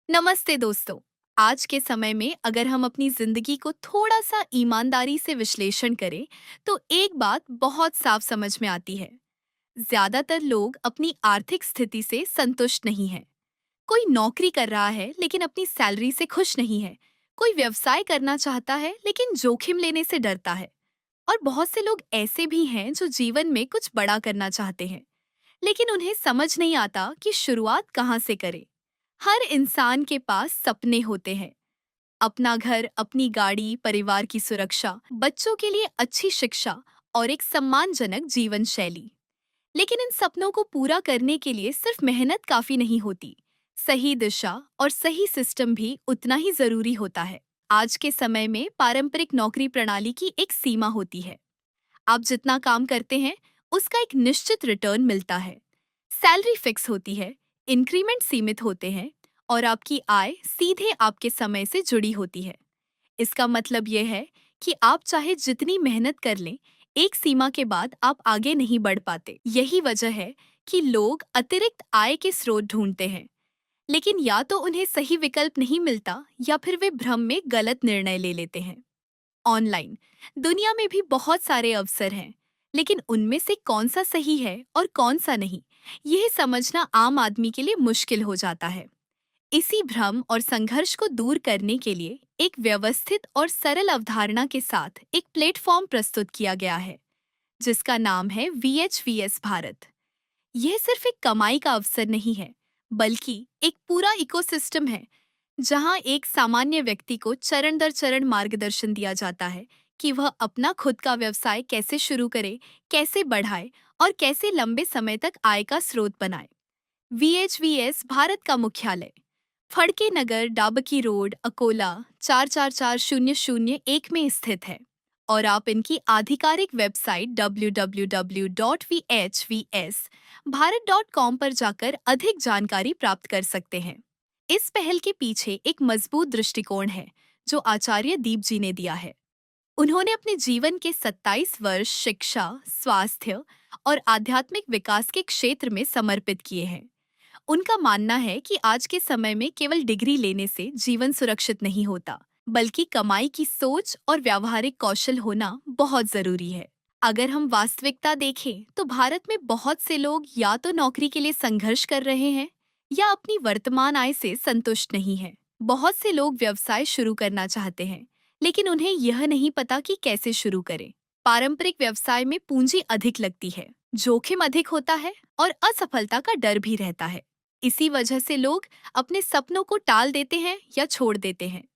नमस्ते दोस्तों। आज के समय में अगर हम अपनी जिंदगी को थोड़ा सा ईमानदारी से विश्लेषण करें तो एक बात बहुत साफ समझ में आती है। ज्यादातर लोग अपनी आर्थिक स्थिति से संतुष्ट नहीं हैं। कोई नौकरी कर रहा है लेकिन अपनी सैलरी से खुश नहीं है। कोई व्यवसाय करना चाहता है लेकिन जोखिम लेने से डरता है। और बहुत से लोग ऐसे भी हैं जो जीवन में कुछ बड़ा करना चाहते हैं, लेकिन उन्हें समझ नहीं आता कि शुरुआत कहाँ से करें। हर इंसान के पास सपने होते हैं, अपना घर, अपनी गाड़ी, परिवार की सुरक्षा, बच्चों के लिए अच्छी शिक्षा और एक सम्मानजनक जीवन शैली। लेकिन इन सपनों को पूरा करने के लिए सिर्फ मेहनत काफी नहीं होती। सही दिशा और सही सिस्टम भी उतना ही जरूरी होता है। आज के समय में पारंपरिक नौकरी प्रणाली की एक सीमा होती है। आप जितना काम करते हैं उसका एक निश्चित रिटर्न मिलता है। सैलरी फिक्स होती है, इंक्रीमेंट सीमित होते हैं और आपकी आय सीधे आपके समय से जुड़ी होती है। इसका मतलब यह है कि आप चाहे जितनी मेहनत कर लें, एक सीमा के बाद आप आगे नहीं बढ़ पाते। यही वजह है कि लोग अतिरिक्त आय के स्रोत ढूंढते हैं, लेकिन या तो उन्हें सही विकल्प नहीं मिलता या फिर वे भ्रम में गलत निर्णय ले लेते हैं। ऑनलाइन दुनिया में भी बहुत सारे अवसर हैं, लेकिन उनमें से कौन सा सही है और कौन सा नहीं, यह समझना आम आदमी के लिए मुश्किल हो जाता है। इसी भ्रम और संघर्ष को दूर करने के लिए एक व्यवस्थित और सरल अवधारणा के साथ एक प्लेटफॉर्म प्रस्तुत किया गया है, जिसका नाम है VHVS भारत। यह सिर्फ एक कमाई का अवसर नहीं है, बल्कि एक पूरा इकोसिस्टम है जहां एक सामान्य व्यक्ति को चरण दर चरण मार्गदर्शन दिया जाता है कि वह अपना खुद का व्यवसाय कैसे शुरू करे, कैसे बढ़ाए और कैसे लंबे समय तक आय का स्रोत बनाए। VHVS भारत का मुख्यालय फड़के नगर, डाबकी रोड, अकोला 444001 में स्थित है और आप इनकी आधिकारिक वेबसाइट www.vhvsbharat.com पर जाकर अधिक जानकारी प्राप्त कर सकते हैं। इस पहल के पीछे एक मजबूत दृष्टिकोण है जो आचार्य दीप जी ने दिया है। उन्होंने अपने जीवन के 27 वर्ष शिक्षा, स्वास्थ्य और आध्यात्मिक विकास के क्षेत्र में समर्पित किए हैं। उनका मानना है कि आज के समय में केवल डिग्री लेने से जीवन सुरक्षित नहीं होता, बल्कि कमाई की सोच और व्यावहारिक कौशल होना बहुत जरूरी है। अगर हम वास्तविकता देखें तो भारत में बहुत से लोग या तो नौकरी के लिए संघर्ष कर रहे हैं या अपनी वर्तमान आय से संतुष्ट नहीं हैं। बहुत से लोग व्यवसाय शुरू करना चाहते हैं, लेकिन उन्हें यह नहीं पता कि कैसे शुरू करें। पारंपरिक व्यवसाय में पूंजी अधिक लगती है, जोखिम अधिक होता है और असफलता का डर भी रहता है। इसी वजह से लोग अपने सपनों को टाल देते हैं या छोड़ देते हैं।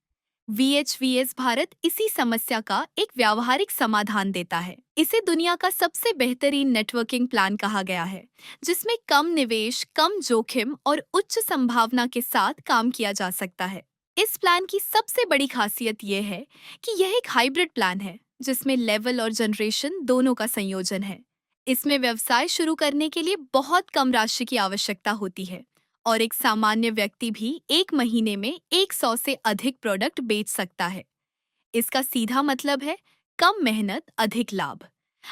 VHVS भारत इसी समस्या का एक व्यावहारिक समाधान देता है। इसे दुनिया का सबसे बेहतरीन नेटवर्किंग प्लान कहा गया है, जिसमें कम निवेश, कम जोखिम और उच्च संभावना के साथ काम किया जा सकता है। इस प्लान की सबसे बड़ी खासियत यह है कि यह एक हाइब्रिड प्लान है, जिसमें लेवल और जनरेशन दोनों का संयोजन है। इसमें व्यवसाय शुरू करने के लिए बहुत कम राशि की आवश्यकता होती है और एक सामान्य व्यक्ति भी एक महीने में 100 से अधिक प्रोडक्ट बेच सकता है। इसका सीधा मतलब है कम मेहनत, अधिक लाभ।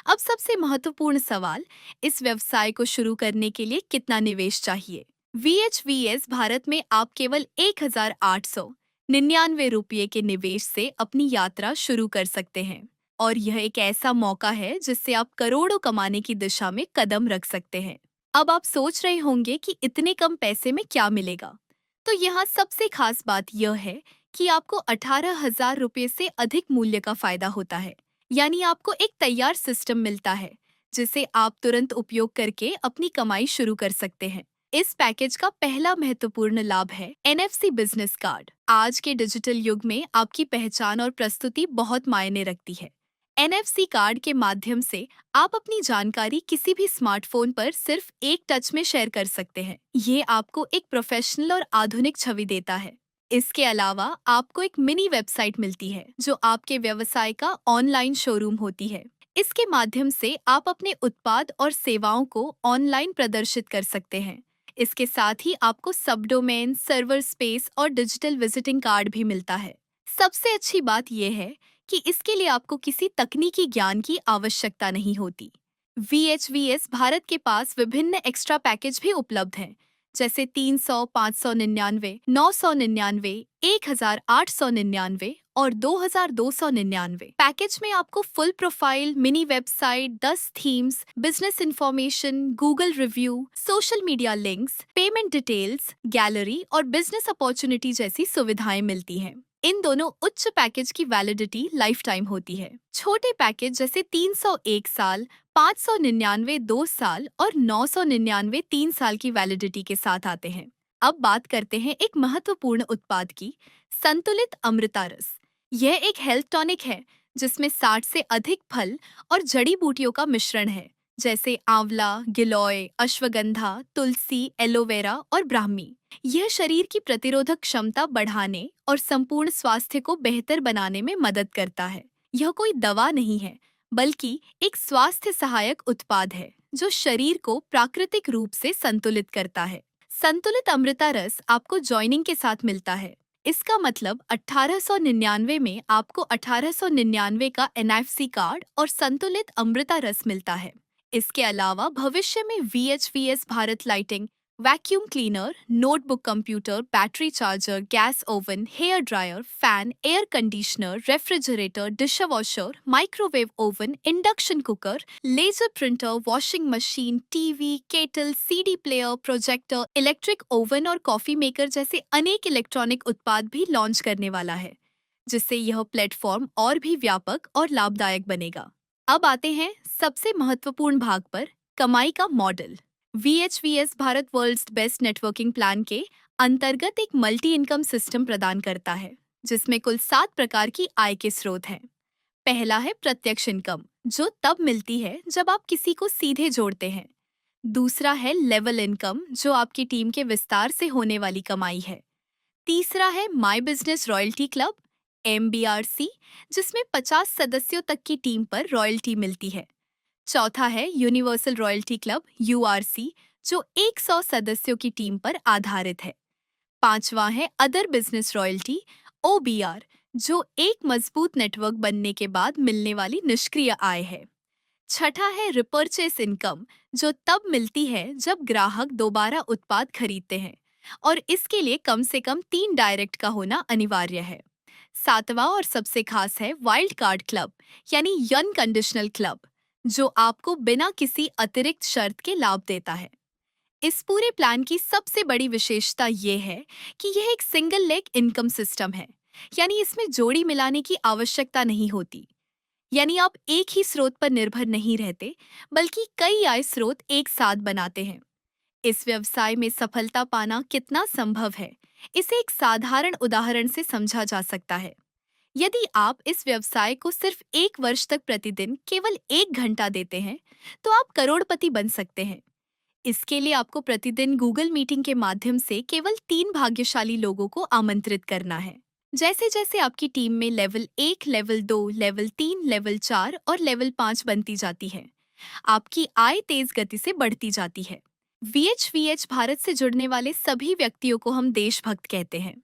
अब सबसे महत्वपूर्ण सवाल, इस व्यवसाय को शुरू करने के लिए कितना निवेश चाहिए? VHVS भारत में आप केवल 1,899 रुपये के निवेश से अपनी यात्रा शुरू कर सकते हैं और यह एक ऐसा मौका है जिससे आप करोड़ों कमाने की दिशा में कदम रख सकते हैं। अब आप सोच रहे होंगे कि इतने कम पैसे में क्या मिलेगा? तो यहाँ सबसे खास बात यह है कि आपको 18,000 रुपये से अधिक मूल्य का फायदा होता है। यानी आपको एक तैयार सिस्टम मिलता है जिसे आप तुरंत उपयोग करके अपनी कमाई शुरू कर सकते हैं। इस पैकेज का पहला महत्वपूर्ण लाभ है NFC बिजनेस कार्ड। आज के डिजिटल युग में आपकी पहचान और प्रस्तुति बहुत मायने रखती है। NFC कार्ड के माध्यम से आप अपनी जानकारी किसी भी स्मार्टफोन पर सिर्फ एक टच में शेयर कर सकते हैं। ये आपको एक प्रोफेशनल और आधुनिक छवि देता है। इसके अलावा आपको एक मिनी वेबसाइट मिलती है जो आपके व्यवसाय का ऑनलाइन शोरूम होती है। इसके माध्यम से आप अपने उत्पाद और सेवाओं को ऑनलाइन प्रदर्शित कर सकते हैं। इसके साथ ही आपको सबडोमेन, सर्वर स्पेस और डिजिटल विजिटिंग कार्ड भी मिलता है। सबसे अच्छी बात यह है कि इसके लिए आपको किसी तकनीकी ज्ञान की आवश्यकता नहीं होती। VHVS भारत के पास विभिन्न एक्स्ट्रा पैकेज भी उपलब्ध हैं, जैसे 300, 599, 999, 1899 और 2299। पैकेज में आपको full profile, mini website, 10 themes, business information, Google review, social media links, payment details, gallery और बिजनेस अपॉर्चुनिटी जैसी सुविधाएं मिलती हैं। इन दोनों उच्च पैकेज की वैलिडिटी लाइफ टाइम होती है। छोटे पैकेज जैसे 300 एक साल, 599 2 साल और 999 3 साल की वैलिडिटी के साथ आते हैं। अब बात करते हैं एक महत्वपूर्ण उत्पाद की, संतुलित अमृता रस। यह एक हेल्थ टॉनिक है जिसमें 60 से अधिक फल और जड़ी बूटियों का मिश्रण है, जैसे आंवला, गिलोय, अश्वगंधा, तुलसी, एलोवेरा और ब्राह्मी। यह शरीर की प्रतिरोधक क्षमता बढ़ाने और संपूर्ण स्वास्थ्य को बेहतर बनाने में मदद करता है। यह कोई दवा नहीं है, बल्कि एक स्वास्थ्य सहायक उत्पाद है जो शरीर को प्राकृतिक रूप से संतुलित करता है। संतुलित अमृता रस आपको जॉइनिंग के साथ मिलता है। इसका मतलब 1899 में आपको 1899 का NFC कार्ड और संतुलित अमृता रस मिलता है। इसके अलावा भविष्य में VHVS Bharat lighting, vacuum cleaner, notebook computer, battery charger, gas oven, hair dryer, fan, air conditioner, refrigerator, dishwasher, microwave oven, induction cooker, laser printer, washing machine, TV, kettle, CD player, projector, electric oven और coffee maker जैसे अनेक electronic उत्पाद भी launch करने वाला है, जिससे यह प्लेटफॉर्म और भी व्यापक और लाभदायक बनेगा। अब आते हैं सबसे महत्वपूर्ण भाग पर, कमाई का model. VHVS Bharat world's best networking plan के अंतर्गत एक मल्टी इनकम सिस्टम प्रदान करता है, जिसमें कुल 7 प्रकार की आय के स्रोत हैं। पहला है प्रत्यक्ष इनकम, जो तब मिलती है जब आप किसी को सीधे जोड़ते हैं। दूसरा है लेवल इनकम, जो आपकी टीम के विस्तार से होने वाली कमाई है। तीसरा है my business royalty club, MBRC, जिसमें 50 सदस्यों तक की टीम पर रॉयल्टी मिलती है। चौथा है यूनिवर्सल रॉयल्टी क्लब, URC, जो 100 सदस्यों की टीम पर आधारित है। पांचवा है अदर बिजनेस रॉयल्टी, OBR, जो एक मजबूत नेटवर्क बनने के बाद मिलने वाली निष्क्रिय आय है। छठा है रिपर्चेस इनकम, जो तब मिलती है जब ग्राहक दोबारा उत्पाद खरीदते हैं और इसके लिए कम से कम 3 डायरेक्ट का होना अनिवार्य है। सातवां और सबसे खास है वाइल्ड कार्ड क्लब, यानी अनकंडीशनल क्लब, जो आपको बिना किसी अतिरिक्त शर्त के लाभ देता है। इस पूरे प्लान की सबसे बड़ी विशेषता ये है कि यह एक सिंगल लेग इनकम सिस्टम है, यानी इसमें जोड़ी मिलाने की आवश्यकता नहीं होती। यानी आप एक ही स्रोत पर निर्भर नहीं रहते, बल्कि कई आय स्रोत एक साथ बनाते हैं। इस व्यवसाय में सफलता पाना कितना संभव है, इसे एक साधारण उदाहरण से समझा जा सकता है। यदि आप इस व्यवसाय को सिर्फ 1 वर्ष तक प्रतिदिन केवल 1 घंटा देते हैं, तो आप करोड़पति बन सकते हैं। इसके लिए आपको प्रतिदिन गूगल मीटिंग के माध्यम से केवल 3 भाग्यशाली लोगों को आमंत्रित करना है। जैसे जैसे आपकी टीम में लेवल 1, लेवल 2, लेवल 3, लेवल 4 और लेवल 5 बनती जाती है, आपकी आय तेज गति से बढ़ती जाती है। VHVH भारत से जुड़ने वाले सभी व्यक्तियों को हम देशभक्त कहते हैं।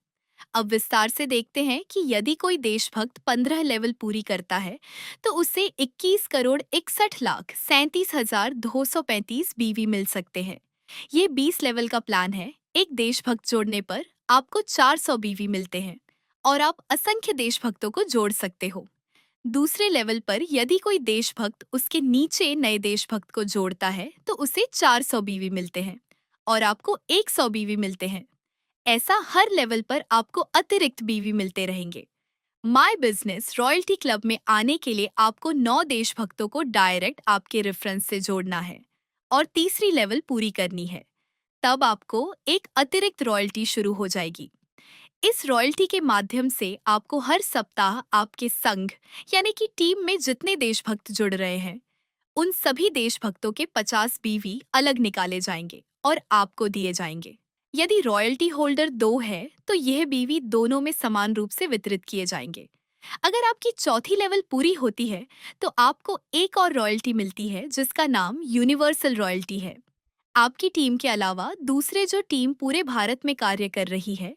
अब विस्तार से देखते हैं कि यदि कोई देशभक्त 15 लेवल पूरी करता है, तो उसे 21 करोड़ 61 लाख 37,235 BV मिल सकते हैं। ये 20 लेवल का प्लान है। एक देशभक्त जोड़ने पर आपको 400 BV मिलते हैं और आप असंख्य देशभक्तों को जोड़ सकते हो। दूसरे लेवल पर यदि कोई देशभक्त उसके नीचे नए देशभक्त को जोड़ता है, तो उसे 400 BV मिलते हैं और आपको 100 BV मिलते हैं। ऐसा हर लेवल पर आपको अतिरिक्त BV मिलते रहेंगे। माई बिजनेस रॉयल्टी क्लब में आने के लिए आपको 9 देशभक्तों को डायरेक्ट आपके रेफरेंस से जोड़ना है और तीसरी लेवल पूरी करनी है। तब आपको एक अतिरिक्त रॉयल्टी शुरू हो जाएगी। इस रॉयल्टी के माध्यम से आपको हर सप्ताह आपके संघ, यानी कि टीम में जितने देशभक्त जुड़ रहे हैं, उन सभी देशभक्तों के 50 BV अलग निकाले जाएंगे और आपको दिए जाएंगे। यदि रॉयल्टी होल्डर 2 है, तो यह BV दोनों में समान रूप से वितरित किए जाएंगे। अगर आपकी चौथी लेवल पूरी होती है, तो आपको एक और रॉयल्टी मिलती है जिसका नाम यूनिवर्सल रॉयल्टी है। आपकी टीम के अलावा दूसरे जो टीम पूरे भारत में कार्य कर रही है,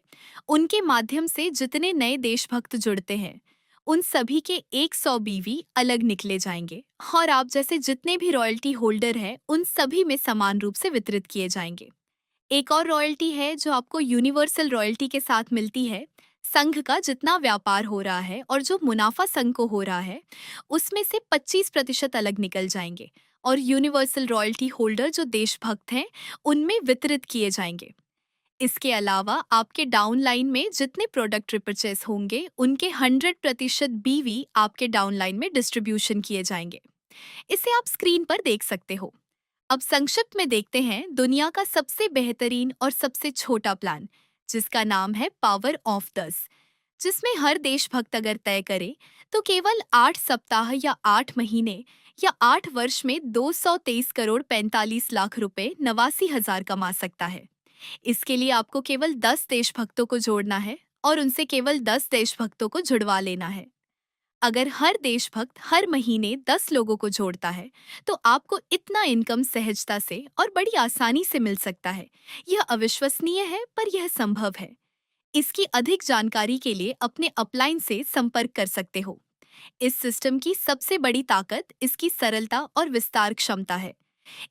उनके माध्यम से जितने नए देशभक्त जुड़ते हैं, उन सभी के 100 BV अलग निकले जाएंगे और आप जैसे जितने भी रॉयल्टी होल्डर हैं, उन सभी में समान रूप से वितरित किए जाएंगे। एक और रॉयल्टी है जो आपको यूनिवर्सल रॉयल्टी के साथ मिलती है। संघ का जितना व्यापार हो रहा है और जो मुनाफा संघ को हो रहा है, उसमें से 25% अलग निकल जाएंगे और यूनिवर्सल रॉयल्टी होल्डर जो देशभक्त हैं, उनमें वितरित किए जाएंगे। इसके अलावा आपके डाउनलाइन में जितने प्रोडक्ट रिपर्चेस होंगे, उनके 100% बीवी आपके डाउनलाइन में डिस्ट्रीब्यूशन किए जाएंगे। इसे आप स्क्रीन पर देख सकते हो। अब संक्षिप्त में देखते हैं दुनिया का सबसे बेहतरीन और सबसे छोटा प्लान, जिसका नाम है पावर ऑफ 10, जिसमें हर देशभक्त अगर तय करे तो केवल 8 सप्ताह या 8 महीने या 8 वर्ष में 223 करोड़ 45 लाख रुपए 89,000 कमा सकता है। इसके लिए आपको केवल 10 देशभक्तों को जोड़ना है और उनसे केवल 10 देशभक्तों को जुड़वा लेना है। अगर हर देशभक्त हर महीने 10 लोगों को जोड़ता है, तो आपको इतना इनकम सहजता से और बड़ी आसानी से मिल सकता है। यह अविश्वसनीय है, पर यह संभव है। इसकी अधिक जानकारी के लिए अपने अपलाइन से संपर्क कर सकते हो। इस सिस्टम की सबसे बड़ी ताकत इसकी सरलता और विस्तार क्षमता है।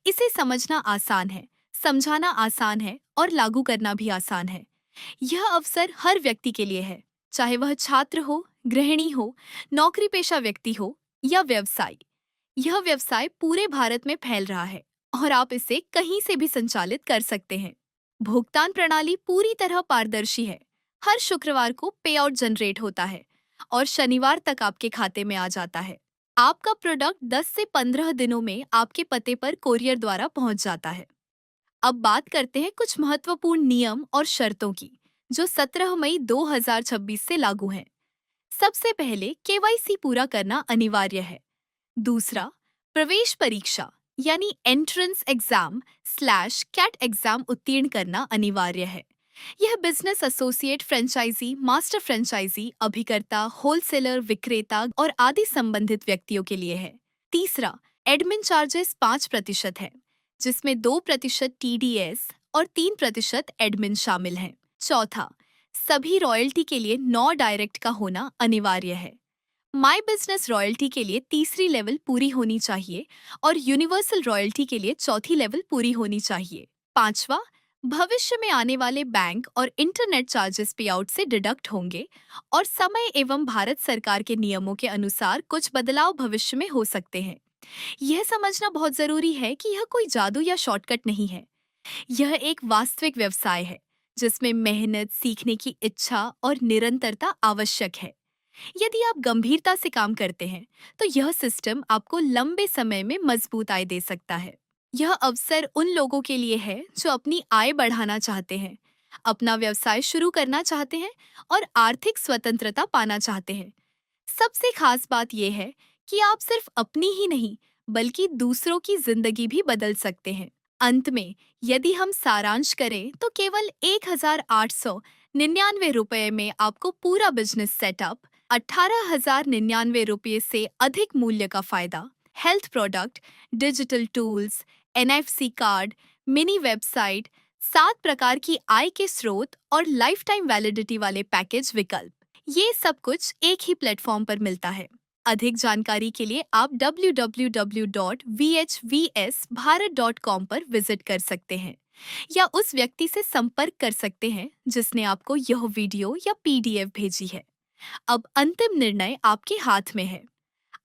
इसे समझना आसान है, समझाना आसान है और लागू करना भी आसान है। यह अवसर हर व्यक्ति के लिए है, चाहे वह छात्र हो, गृहिणी हो, नौकरी पेशा व्यक्ति हो या व्यवसायी। यह व्यवसाय पूरे भारत में फैल रहा है और आप इसे कहीं से भी संचालित कर सकते हैं। भुगतान प्रणाली पूरी तरह पारदर्शी है। हर शुक्रवार को पे आउट जनरेट होता है और शनिवार तक आपके खाते में आ जाता है। आपका प्रोडक्ट 10 से 15 दिनों में आपके पते पर कोरियर द्वारा पहुंच जाता है। अब बात करते हैं कुछ महत्वपूर्ण नियम और शर्तों की, जो 17 मई 2026 से लागू हैं। सबसे पहले केवाईसी पूरा करना अनिवार्य है। दूसरा, प्रवेश परीक्षा यानी entrance exam slash CAT exam उत्तीर्ण करना अनिवार्य है। यह business associate, franchisee, master franchisee, अभिकर्ता, होलसेलर, विक्रेता और आदि संबंधित व्यक्तियों के लिए है। तीसरा, एडमिन चार्जेस 5% है, जिसमें 2% TDS और 3% एडमिन शामिल हैं। चौथा, सभी रॉयल्टी के लिए 9 डायरेक्ट का होना अनिवार्य है। माई बिजनेस रॉयल्टी के लिए तीसरी लेवल पूरी होनी चाहिए और यूनिवर्सल रॉयल्टी के लिए चौथी लेवल पूरी होनी चाहिए। पांचवा, भविष्य में आने वाले बैंक और इंटरनेट चार्जेस पे आउट से डिडक्ट होंगे और समय एवं भारत सरकार के नियमों के अनुसार कुछ बदलाव भविष्य में हो सकते हैं। यह समझना बहुत जरूरी है कि यह कोई जादू या शॉर्टकट नहीं है। यह एक वास्तविक व्यवसाय है, जिसमें मेहनत, सीखने की इच्छा और निरंतरता आवश्यक है। यदि आप गंभीरता से काम करते हैं, तो यह सिस्टम आपको लंबे समय में मजबूत आय दे सकता है। यह अवसर उन लोगों के लिए है जो अपनी आय बढ़ाना चाहते हैं, अपना व्यवसाय शुरू करना चाहते हैं और आर्थिक स्वतंत्रता पाना चाहते हैं। सबसे खास बात यह है कि आप सिर्फ अपनी ही नहीं, बल्कि दूसरों की जिंदगी भी बदल सकते हैं। अंत में, यदि हम सारांश करें तो केवल 1,899 रुपये में आपको पूरा बिजनेस सेटअप, 18,099 रुपये से अधिक मूल्य का फायदा, health product, digital tools, NFC card, mini website, 7 प्रकार की आय के स्रोत और लाइफ टाइम वैलिडिटी वाले पैकेज विकल्प, ये सब कुछ एक ही प्लेटफॉर्म पर मिलता है। अधिक जानकारी के लिए आप www.vhvsbharat.com पर विजिट कर सकते हैं या उस व्यक्ति से संपर्क कर सकते हैं जिसने आपको यह वीडियो या PDF भेजी है। अब अंतिम निर्णय आपके हाथ में है।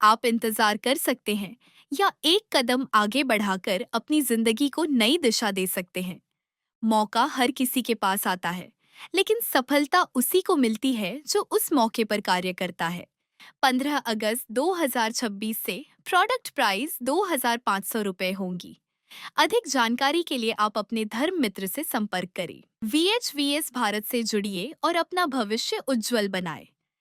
आप इंतजार कर सकते हैं या एक कदम आगे बढ़ाकर अपनी जिंदगी को नई दिशा दे सकते हैं। मौका हर किसी के पास आता है, लेकिन सफलता उसी को मिलती है जो उस मौके पर कार्य करता है। 15 अगस्त 2026 से प्रोडक्ट प्राइस 2,500 रुपए होंगी। अधिक जानकारी के लिए आप अपने धर्म मित्र से संपर्क करें। VHVS भारत से जुड़िए और अपना भविष्य उज्जवल बनाएं।